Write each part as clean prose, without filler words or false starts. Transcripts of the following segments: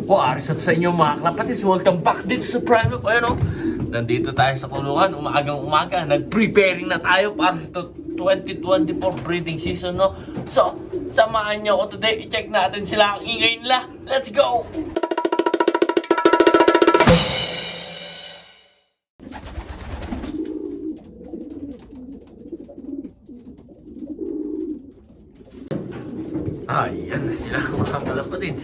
What's up sa inyo mga klapatis? Welcome back dito sa Prime Up. Ayan o, nandito tayo sa kulungan. Umagang-umaga, nag-preparing na tayo para sa 2024 breeding season, no? So, samahan nyo ako today. I-check natin sila ang ingay nila. Let's go! Ayan na sila mga kalapatids.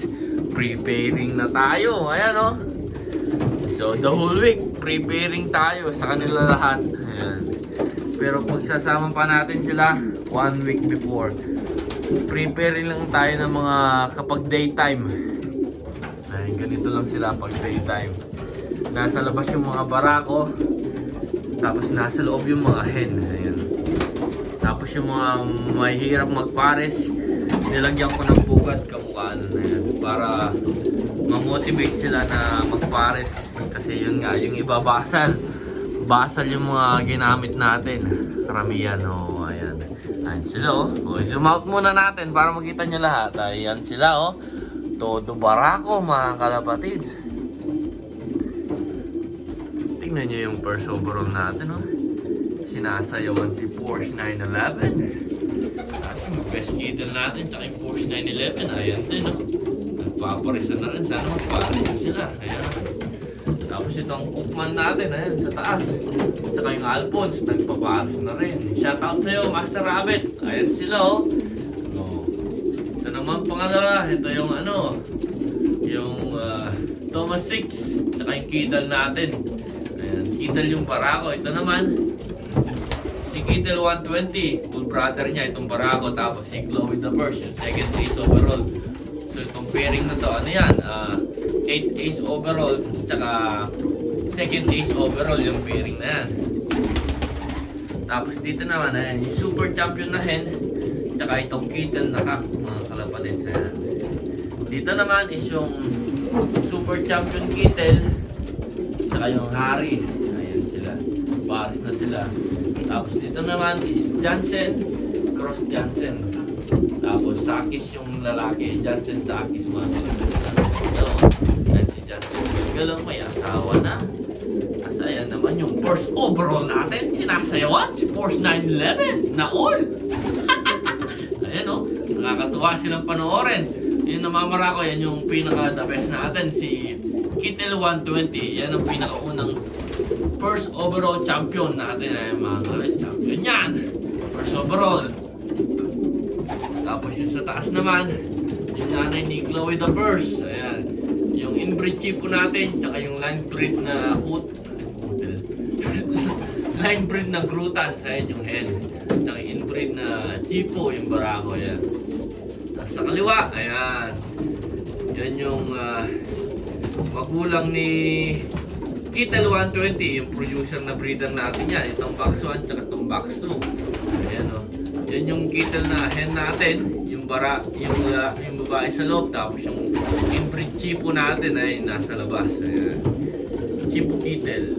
Preparing na tayo. Ayan o. So the whole week, preparing tayo sa kanila lahat. Ayan. Pero pagsasama pa natin sila 1 week before. Preparing lang tayo ng mga kapag daytime. Ayan, ganito lang sila pag daytime. Nasa labas yung mga barako. Tapos nasa loob yung mga hen. Ayan. Tapos yung mga mahirap magpares, nilagyan ko ng bugat kamukhaan na yan para ma-motivate sila na magpares. Kasi yun nga, yung iba basal yung mga ginamit natin, karamihan. O ayan, ayan sila o zoom out muna natin para makita nyo lahat. Ayan sila o, todo barako mga kalapatids. Tingnan nyo yung first overall natin o, sinasayawan si Porsche 911. Best kidal natin, tsaka yung Porsche 911, ayan din, no? Nagpaparisa na rin, sana magparis na sila, ayan. Tapos itong Cookman natin, ayan, sa taas. Tsaka yung Alphonse, nagpaparis na rin. Shoutout sa'yo, Master Rabbit, ayan sila, oh. Ito naman pangalawa, ito yung ano, yung Thomas 6, tsaka yung kidal natin. Ayan, kidal yung barako, ito naman, si Kittel 120, full brother niya, itong barako, tapos si Chloe the First, yung second ace overall. So itong pairing na to, ano yan, 8 ace overall, tsaka second ace overall yung pairing na yan. Tapos dito naman, ayan, yung super champion na hen, tsaka itong Kittel na kak, mga kalapatids. Ayan. Dito naman is yung super champion Kittel, tsaka yung Harry. Ayan sila, pares na sila. Tapos dito naman is Jansen, Cross Jansen. Tapos Sakis yung lalaki, Jansen Sakis mga kalapatids. Ito, yan si Jansen. Galang may asawa na. Kasi ayan naman yung first overall natin, sinasayawan, si Porsche 911 na all. Ayan o, nakakatuwa silang panoorin. Yung namamara ko, yan yung pinaka the best natin, si Kittel 120. Yan ang pinakaunang first overall champion natin. Ay mga kalapatids, champion yan, first overall. Tapos yung sa taas naman, yung nanay ni Chloe the First. Ayan, yung inbreed chipo natin, tsaka yung line breed na line breed na Grutans. Ayan yung hen, tsaka yung inbreed na chipo, yung barako. Ayan. Tapos sa kaliwa, ayan, yan yung magulang ni Kittel 120, yung producer na breeder natin yan. Itong box 1 tsaka itong box 2. Ayan o. Yan yung Kittel na hen natin. Yung babae sa loob. Tapos yung inbreed chipo natin ay nasa labas. Ayan. Chipo Kittel.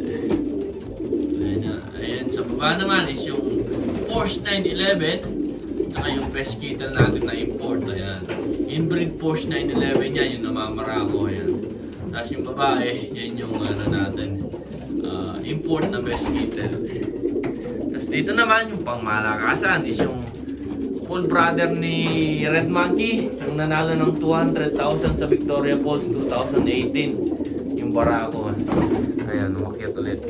Ayan. Sa baba naman is yung Porsche 911. Tsaka yung best Kittel natin na import. Ayan. Inbreed Porsche 911 yan. Yung namamarako. Ayan. Tapos yung babae, yan yung ano natin, import na best Kittel. Tapos dito naman, yung pangmalakasan is yung full brother ni Red Monkey, yung nanalo ng 200,000 sa Victoria Falls 2018. Yung barako. Ayan, umakyat ulit.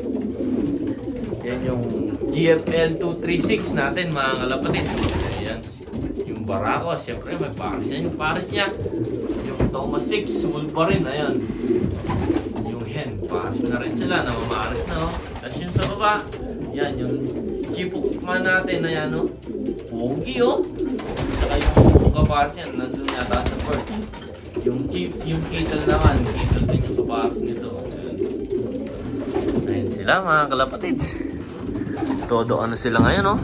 Yan yung GFL 236 natin, mga kalapatid. Ayan, yung barako, siyempre may pares yan. Yung pares niya, yung Thomas 6, Wolverine, ayan. Yung hen, pares na rin sila, namamares na, oh. Tapos yung sa baba, yan, yung Chipukman natin, ayan, oh. Pogi, oh. Saka yung kapares yan, nandun yata sa perch. Yung Kittel naman, Kittel din yung kapares nito. Ayan. Ayan sila, mga kalapatids. Todo ano sila ngayon, oh.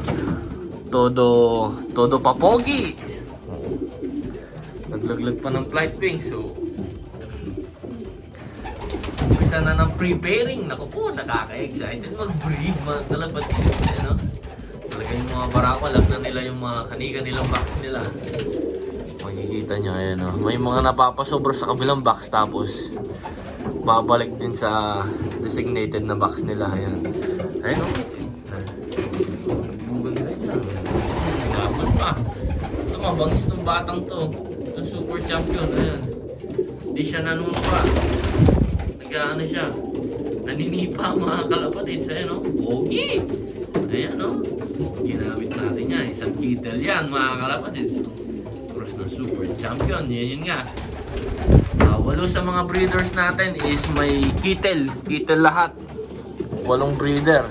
Todo papogi. Naglaglag pa ng flight wings, so umpisa na ng preparing. Naku po, nakaka-excited mag-breed mga kalapatids, ano? Talaga yung mga barako, alam na nila yung mga kanilang box nila. Makikita Kita nyo, ayan o. May mga napapasobra sa kabilang box tapos babalik din sa designated na box nila. Ayan. Ayan o. Laban pa. Ito mabangis ng batang to. Ito super champion. Ayan. Hindi siya nanunpa. Nag-ano siya. Naninipa mga kalapatids. Ayan o. Pogi. Ayan o. Ginamit natin yan. Isang kittel yan mga kalapatids. Cross ng super champion. Yun nga. Walo sa mga breeders natin is may kittel. Kittel lahat. 8 breeder.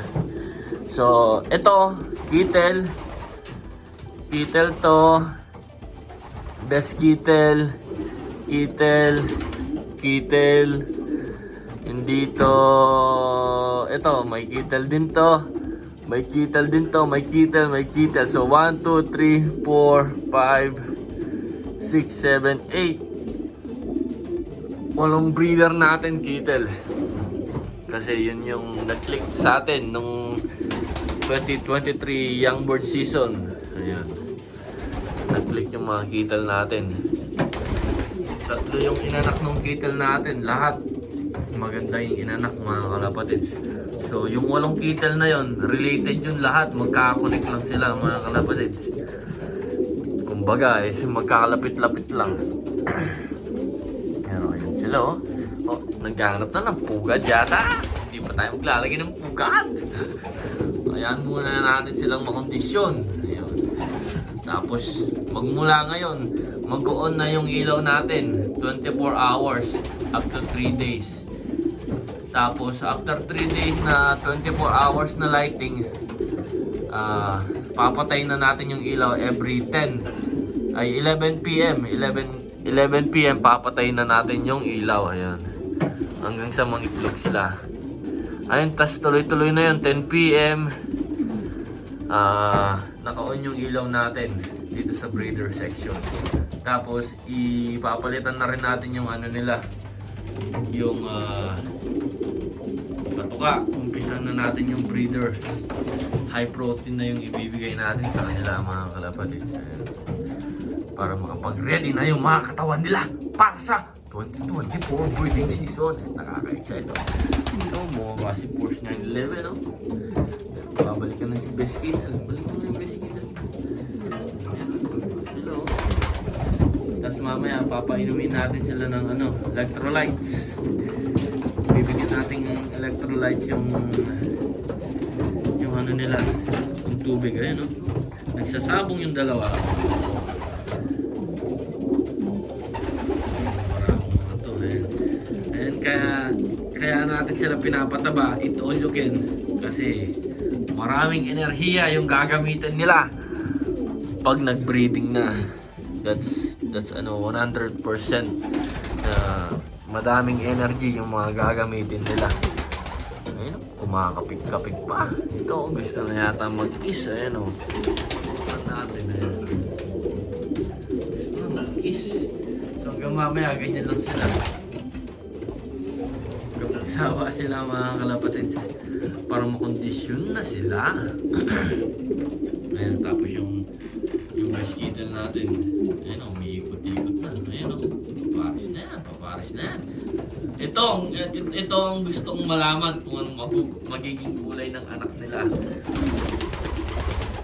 So, ito. Kittel. Kittel to. Best kittel. Kittel. Kittel. Hindi to. Ito. May kittel din to. May kittel din to. May kittel. May kittel. So, 1, 2, 3, 4, 5, 6, 7, 8. Walong breeder natin, kittel. Kasi yun yung nag-click sa atin nung 2023 Young Bird Season. Ayan. Nag-click yung mga kittel natin. 3 yung inanak ng kittel natin. Lahat maganda yung inanak mga kalapatids. So yung 8 kittel na yun, related yun lahat. Magkakakonek lang sila mga kalapatids. Kumbaga, magkakalapit-lapit lang. Pero ayun sila oh. Oh, naghahanap na ng pugad yata. Hindi pa tayo maglalagay ng pugad. Ayan muna natin silang makondisyon. Ayun. Tapos magmula ngayon, mag-on na yung ilaw natin. 24 hours up to 3 days. Tapos after 3 days na 24 hours na lighting, papatay na natin yung ilaw every 10 ay 11 PM 11 PM papatay na natin yung ilaw. Ayan. Hanggang sa mangitlog sila. Ayun, tas tuloy-tuloy na yun. 10 PM naka-on yung ilaw natin dito sa breeder section. Tapos ipapalitan na rin natin yung ano nila, yung patuka. Umpisa na natin yung breeder. High protein na yung ibibigay natin sa kanila mga kalapatids. Ayan. Para makapag-ready na yung mga katawan nila para sa 2024 breeding season. Nakaka-excite. Ito, bumaba si Porsche 911, no? Babalikan na si Best Kid. Balik mo na yung Best Kid. Sila, oh. Tapos mamaya, papainumin natin sila ng electrolytes. Bibigyan natin ng electrolytes yung ano nila, yung tubig. Ayan, no? Nagsasabong yung dalawa. Kaya natin sila pinapataba, eat all you can. Kasi maraming enerhiya yung gagamitin nila pag nag-breeding na. That's 100% madaming energy yung mga gagamitin nila. Ayun, kumakapig-kapig pa. Ito, gusto na yata mag-kiss. Ayun o. Natin na yun. Gusto na mag-kiss. So hanggang mamaya, ganyan lang sila. Sawa sila mga kalapatids para makondisyon na sila. Ayan, tapos yung best kittel natin, ayan o, umiikot-ikot na. Ayan o, paparis na yan. Ito ang gustong malaman kung anong magiging kulay ng anak nila.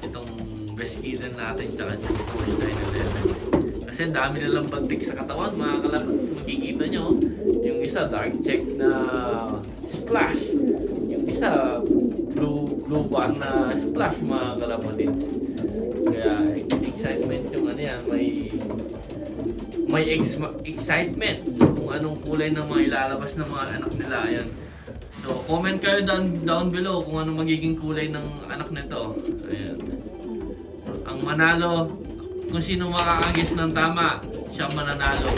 Itong best kittel natin tsaka si Porsche 911. Kasi dami nilang bagtik sa katawan mga kalapatids. Makikita nyo, yung isa dark check na splash, yung isa blue band na splash mga kalapatids. Kaya excitement yung yan, may excitement kung anong kulay ng mga ilalabas ng mga anak nila. Ayan. So comment kayo down below kung anong magiging kulay ng anak nito. Ayan. Ang manalo, kung sino makakaguess ng tama, siya mananalo.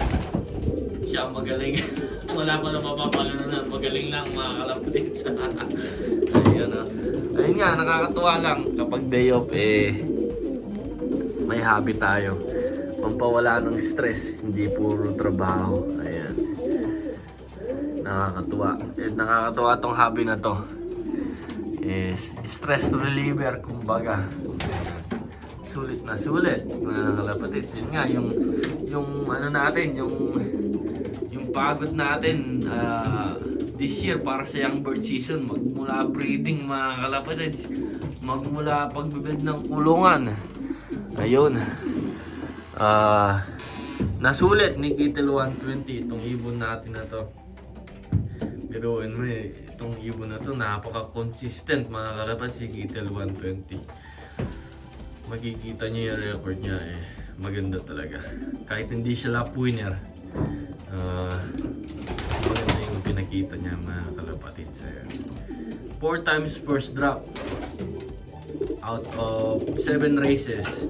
Siya magaling. Wala pa na mapapaganonan. Magaling lang mga kalapatids. Ayun o. Ayun nga, nakakatuwa lang kapag day off may hobby tayo. Pampawala ng stress. Hindi puro trabaho. Ayan. Nakakatuwa. Nakakatuwa tong hobby na to. Stress reliever kumbaga. sulit na sulit mga kalapatids. Yun nga, yung ano natin, yung pagod natin this year para sa young bird season, magmula breeding mga kalapatids, magmula pagbibid ng kulungan. Ayun. Nasulit ni Kittel 120 itong ibon natin na to. Pero anyway, itong ibon na to napaka-consistent mga kalapatids, si Kittel 120. Makikita niyo yung record niya maganda talaga. Kahit hindi siya lap winner, maganda yung pinakita niya mga kalapatids. 4 times first drop out of 7 races.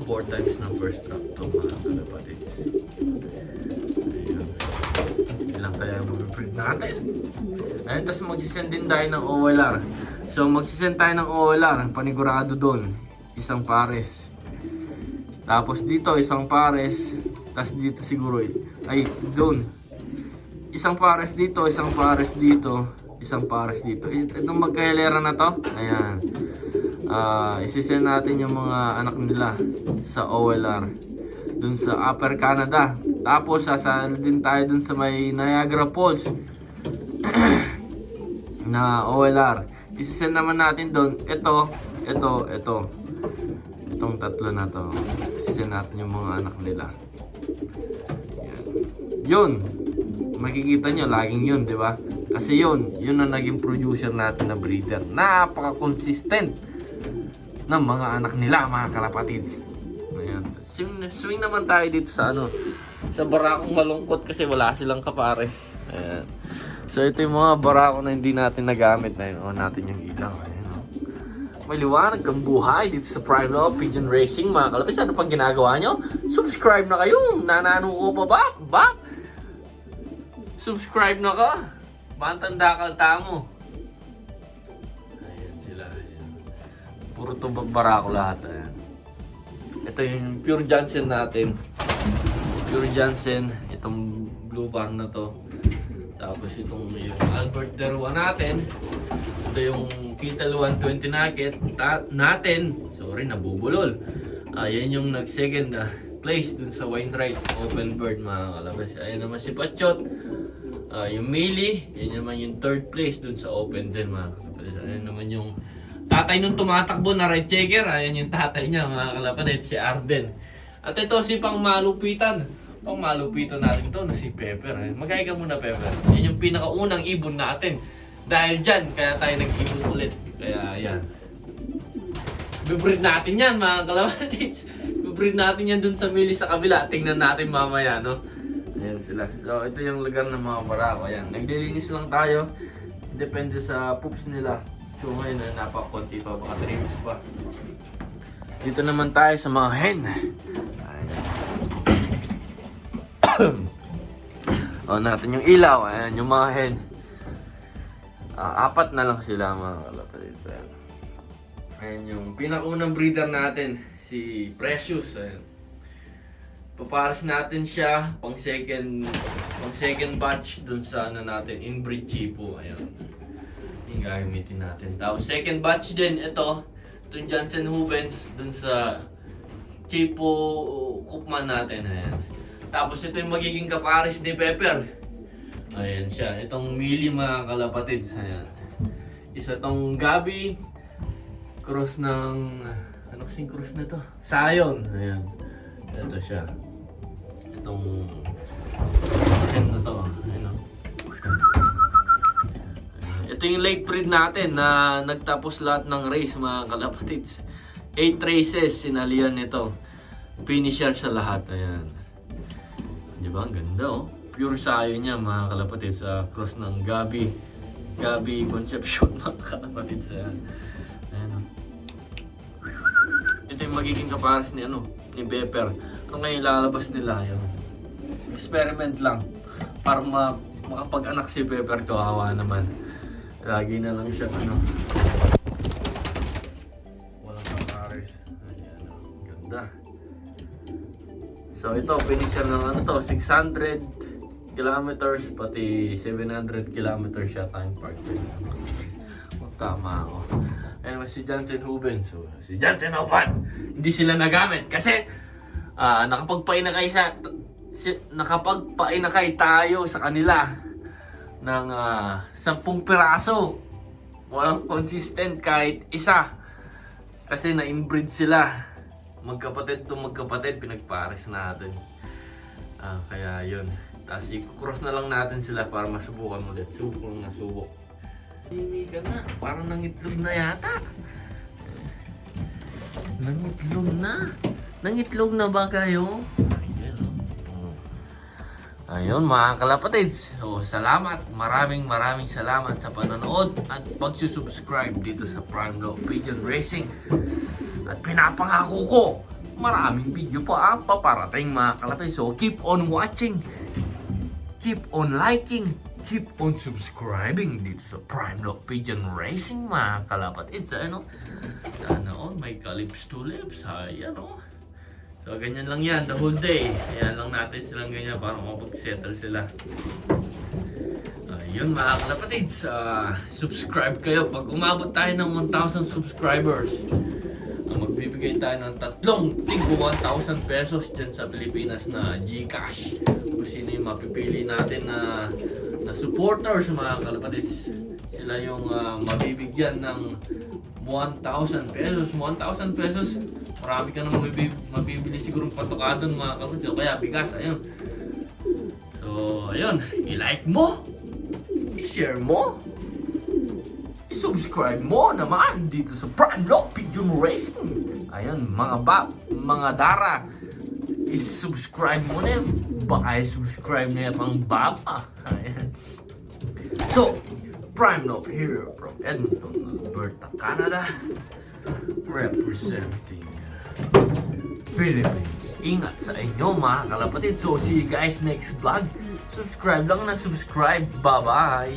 4 times na first drop to mga kalapatids. Ayun. Ilang kaya mag-breed natin. Ayun, tapos magsisend din tayo ng OLR. So magsisend tayo ng OLR, panigurado doon. Isang pares. Tapos dito isang pares. Tapos dito siguro ay doon. Isang pares dito, isang pares dito, isang pares dito. Itong magkailera na to. Ayan. Isisend natin yung mga anak nila sa OLR dun sa Upper Canada. Tapos sasali din tayo dun sa may Niagara Falls na OLR. Isisend naman natin dun itong tatlo na to. Isisend natin yung mga anak nila. Yan. Yun, makikita nyo laging yun, di ba? Kasi yun ang naging producer natin na breeder. Napaka-consistent ng mga anak nila, mga kalapatids. Ayan. Swing naman tayo dito sa sa barakong malungkot kasi wala silang kapares. Ayan. So ito yung mga barako na hindi natin nagamit na yun. Natin yung ilaw. Ayan. May liwanag kang buhay dito sa Prime Law Pigeon Racing, mga kalapatids. Ano pang ginagawa nyo? Subscribe na kayo. Nanano ko pa ba? Subscribe na ka. Bantanda ka tamo. Ayan sila. Ayan. Puro tubag barako lahat. Ayan. Ito yung Pure Johnson natin. Pure Johnson. Itong blue bar na to. Tapos yung Albert Derwa natin. Ito yung Kittel 120 natin. Sorry, nabubulol. Yan yung nag-second place dun sa Wainwright Open Bird, mga kalabas. Ayan naman si Pachot. Yung Mili, yan naman yung third place dun sa Open din, mga kalapatid. Ayan naman yung tatay nung tumatakbo na red checker. Ayan yung tatay niya, mga kalapatid, si Arden. At ito si pangmalupitan. Pangmalupitan natin to na si Pepper. Magkaya ka muna, Pepper. Yan yung pinakaunang ibon natin. Dahil dyan, kaya tayo nag-ibon ulit. Kaya yan. Bibreed natin yan, mga kalapatids. Bibreed natin yan dun sa Mili sa kabila. Tingnan natin mamaya, no? Ayan sila. So, ito yung lugar ng mga barako. Ayan. Naglilinis lang tayo. Depende sa poops nila. So, ngayon, napakakunti pa. Baka 3 weeks pa. Dito naman tayo sa mga hen. Ayan. Natin yung ilaw. Ayan, yung mga hen. 4 na lang sila, mga kalapatids. Ayan. Ayan yung pinakaunang breeder natin. Si Precious. Ayan. Paparas natin siya pang second batch dun sa natin, inbreed chipo. Ayan. Yung gagamitin natin. Tapos second batch din ito, dun Johnson Hubens dun sa chipo Cookman natin. Ayan. Tapos ito yung magiging kapares ni Pepper. Ayan siya. Itong Mili, mga kalapatids. Ayan. Isa tong Gabi. Cross ng ano kasing cross na to? Sayon. Ayan. Ito siya. Itong hen na to. Ayan. Ito yung late breed natin na nagtapos lahat ng race, mga kalapatids. 8 races sinalian nito. Finisher sa lahat. Ayan. Diba? Ang ganda, oh. Pure sayo niya, mga kalapatids. Cross ng Gabi Concepcion, mga kalapatids. Ayan. Ayan, oh. Ito yung magiging kapares ni Pepper. Ano ngayon lalabas nila? Ayan. Experiment lang. Para makapag-anak si Pepper, kawawa naman. Lagi na lang siya walang kapares. Ayan, oh. Ganda. So ito, finisher ng 600 kilometers, pati 700 kilometers siya time part. Tama ako. Anyway, si Jansen Huben. So, si Jansen Huben, hindi sila nagamit kasi nakapagpainakay tayo sa kanila ng 10 piraso. Walang consistent kahit isa. Kasi na-inbreed sila. Magkapatid to magkapatid, pinagpares natin. Kaya yun. Tapos i-cross na lang natin sila para masubukan ulit. Subok lang na subok. Hindi ka na. Parang nangitlog na yata. Nangitlog na. Nangitlog na ba kayo? Ayun mga kalapatids. So salamat. Maraming salamat sa panonood at pagsusubscribe dito sa Prime Law Pigeon Racing. At pinapangako ko, maraming video pa paparating mga kalapatids. So keep on watching. Keep on liking. Keep on subscribing dito sa Prime Law Pigeon Racing mga kalapatids. Ano? Sana may calyps to lips. Ayan o. So, ganyan lang yan, the whole day. Ayan lang natin silang ganyan para makapag-settle sila. Yun mga kalapatids, subscribe kayo. Pag umabot tayo ng 1,000 subscribers, magbibigay tayo ng 3 tig 1,000 pesos dyan sa Pilipinas na GCash. Kung sino yung mapipili natin na supporters mga kalapatids, sila yung mabibigyan ng 1,000 pesos. 1,000 pesos, marami ka nang mabibili sigurong patukadon mga kapatid. O kaya bigas, ayun. So, ayun. I-like mo. I-share mo. I-subscribe mo naman dito sa Prime Law Pigeon Racing. Ayun, mga dara. I-subscribe mo na yun. Baka i-subscribe na yung pang baba. Ayan. So, Prime Law here from Edmonton, Alberta, Canada. Representing Philippines. Ingat sa inyo mga kalapatid. So see you guys next vlog. Subscribe lang na subscribe. Bye bye.